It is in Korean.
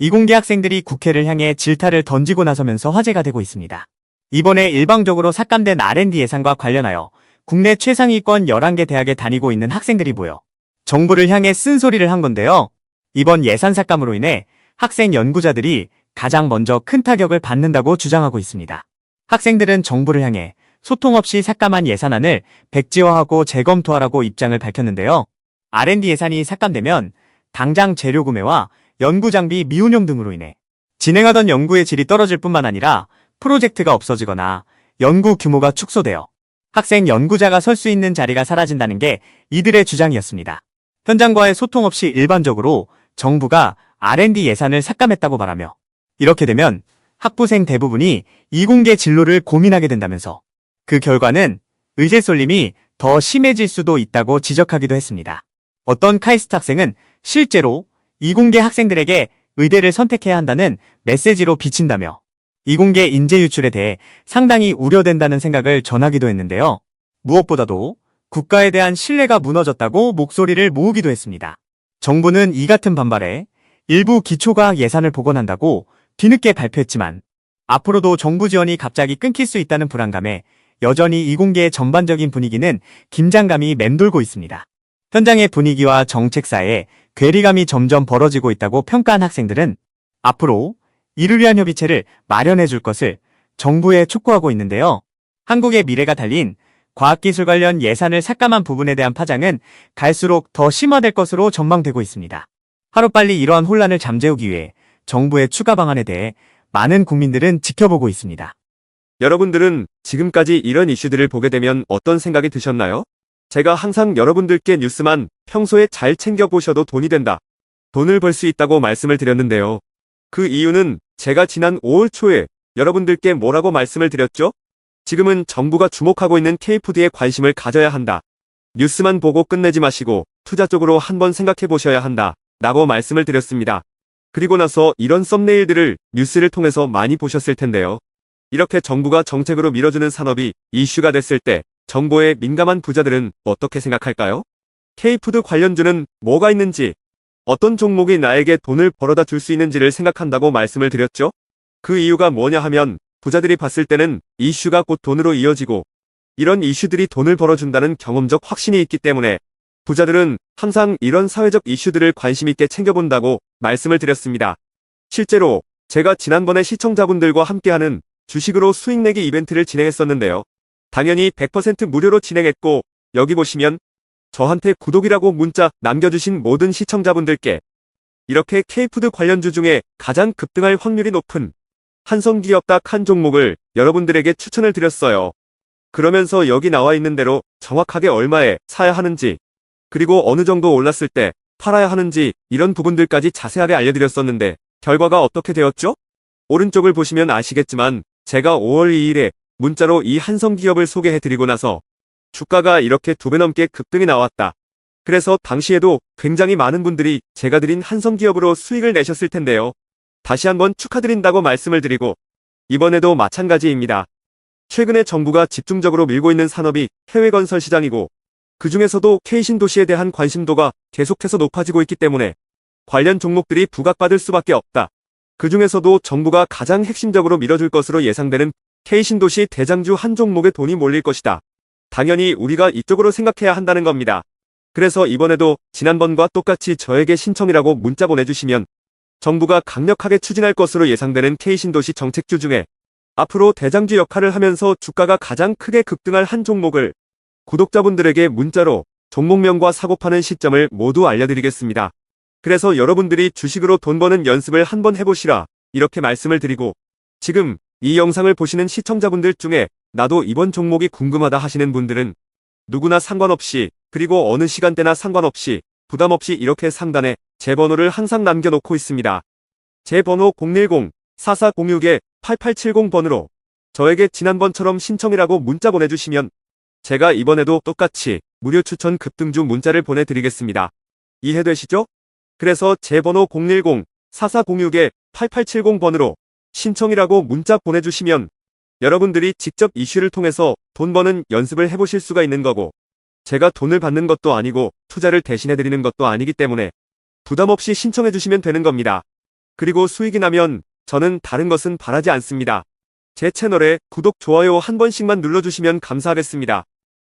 이공계 학생들이 국회를 향해 질타를 던지고 나서면서 화제가 되고 있습니다. 이번에 일방적으로 삭감된 R&D 예산과 관련하여 국내 최상위권 11개 대학에 다니고 있는 학생들이 모여 정부를 향해 쓴소리를 한 건데요. 이번 예산 삭감으로 인해 학생 연구자들이 가장 먼저 큰 타격을 받는다고 주장하고 있습니다. 학생들은 정부를 향해 소통 없이 삭감한 예산안을 백지화하고 재검토하라고 입장을 밝혔는데요. R&D 예산이 삭감되면 당장 재료 구매와 연구 장비 미운용 등으로 인해 진행하던 연구의 질이 떨어질 뿐만 아니라 프로젝트가 없어지거나 연구 규모가 축소되어 학생 연구자가 설 수 있는 자리가 사라진다는 게 이들의 주장이었습니다. 현장과의 소통 없이 일반적으로 정부가 R&D 예산을 삭감했다고 말하며 이렇게 되면 학부생 대부분이 이공계 진로를 고민하게 된다면서 그 결과는 의제 쏠림이 더 심해질 수도 있다고 지적하기도 했습니다. 어떤 카이스트 학생은 실제로 이공계 학생들에게 의대를 선택해야 한다는 메시지로 비친다며 이공계 인재 유출에 대해 상당히 우려된다는 생각을 전하기도 했는데요. 무엇보다도 국가에 대한 신뢰가 무너졌다고 목소리를 모으기도 했습니다. 정부는 이 같은 반발에 일부 기초과학 예산을 복원한다고 뒤늦게 발표했지만 앞으로도 정부 지원이 갑자기 끊길 수 있다는 불안감에 여전히 이공계의 전반적인 분위기는 긴장감이 맴돌고 있습니다. 현장의 분위기와 정책 사이에 괴리감이 점점 벌어지고 있다고 평가한 학생들은 앞으로 이를 위한 협의체를 마련해 줄 것을 정부에 촉구하고 있는데요. 한국의 미래가 달린 과학기술 관련 예산을 삭감한 부분에 대한 파장은 갈수록 더 심화될 것으로 전망되고 있습니다. 하루빨리 이러한 혼란을 잠재우기 위해 정부의 추가 방안에 대해 많은 국민들은 지켜보고 있습니다. 여러분들은 지금까지 이런 이슈들을 보게 되면 어떤 생각이 드셨나요? 제가 항상 여러분들께 뉴스만 평소에 잘 챙겨보셔도 돈이 된다, 돈을 벌 수 있다고 말씀을 드렸는데요. 그 이유는 제가 지난 5월 초에 여러분들께 뭐라고 말씀을 드렸죠? 지금은 정부가 주목하고 있는 K푸드에 관심을 가져야 한다. 뉴스만 보고 끝내지 마시고 투자 쪽으로 한번 생각해 보셔야 한다 라고 말씀을 드렸습니다. 그리고 나서 이런 썸네일들을 뉴스를 통해서 많이 보셨을 텐데요. 이렇게 정부가 정책으로 밀어주는 산업이 이슈가 됐을 때 정보에 민감한 부자들은 어떻게 생각할까요? K푸드 관련주는 뭐가 있는지, 어떤 종목이 나에게 돈을 벌어다 줄 수 있는지를 생각한다고 말씀을 드렸죠? 그 이유가 뭐냐 하면 부자들이 봤을 때는 이슈가 곧 돈으로 이어지고 이런 이슈들이 돈을 벌어준다는 경험적 확신이 있기 때문에 부자들은 항상 이런 사회적 이슈들을 관심 있게 챙겨본다고 말씀을 드렸습니다. 실제로 제가 지난번에 시청자분들과 함께하는 주식으로 수익 내기 이벤트를 진행했었는데요. 당연히 100% 무료로 진행했고 여기 보시면 저한테 구독이라고 문자 남겨주신 모든 시청자분들께 이렇게 K푸드 관련주 중에 가장 급등할 확률이 높은 한성기업 딱 한 종목을 여러분들에게 추천을 드렸어요. 그러면서 여기 나와 있는 대로 정확하게 얼마에 사야 하는지, 그리고 어느 정도 올랐을 때 팔아야 하는지 이런 부분들까지 자세하게 알려드렸었는데 결과가 어떻게 되었죠? 오른쪽을 보시면 아시겠지만 제가 5월 2일에 문자로 이 한성기업을 소개해드리고 나서 주가가 이렇게 2배 넘게 급등이 나왔다. 그래서 당시에도 굉장히 많은 분들이 제가 드린 한성기업으로 수익을 내셨을 텐데요. 다시 한번 축하드린다고 말씀을 드리고 이번에도 마찬가지입니다. 최근에 정부가 집중적으로 밀고 있는 산업이 해외 건설 시장이고 그 중에서도 K신도시에 대한 관심도가 계속해서 높아지고 있기 때문에 관련 종목들이 부각받을 수밖에 없다. 그 중에서도 정부가 가장 핵심적으로 밀어줄 것으로 예상되는 K신도시 대장주 한 종목에 돈이 몰릴 것이다. 당연히 우리가 이쪽으로 생각해야 한다는 겁니다. 그래서 이번에도 지난번과 똑같이 저에게 신청이라고 문자 보내주시면 정부가 강력하게 추진할 것으로 예상되는 K신도시 정책주 중에 앞으로 대장주 역할을 하면서 주가가 가장 크게 급등할 한 종목을 구독자분들에게 문자로 종목명과 사고파는 시점을 모두 알려드리겠습니다. 그래서 여러분들이 주식으로 돈 버는 연습을 한번 해보시라 이렇게 말씀을 드리고, 지금 이 영상을 보시는 시청자분들 중에 나도 이번 종목이 궁금하다 하시는 분들은 누구나 상관없이, 그리고 어느 시간대나 상관없이 부담없이 이렇게 상단에 제 번호를 항상 남겨놓고 있습니다. 제 번호 010-4406-8870번으로 저에게 지난번처럼 신청이라고 문자 보내주시면 제가 이번에도 똑같이 무료 추천 급등주 문자를 보내드리겠습니다. 이해되시죠? 그래서 제 번호 010-4406-8870번으로 신청이라고 문자 보내주시면 여러분들이 직접 이슈를 통해서 돈 버는 연습을 해보실 수가 있는 거고, 제가 돈을 받는 것도 아니고 투자를 대신해드리는 것도 아니기 때문에 부담없이 신청해주시면 되는 겁니다. 그리고 수익이 나면 저는 다른 것은 바라지 않습니다. 제 채널에 구독, 좋아요 한 번씩만 눌러주시면 감사하겠습니다.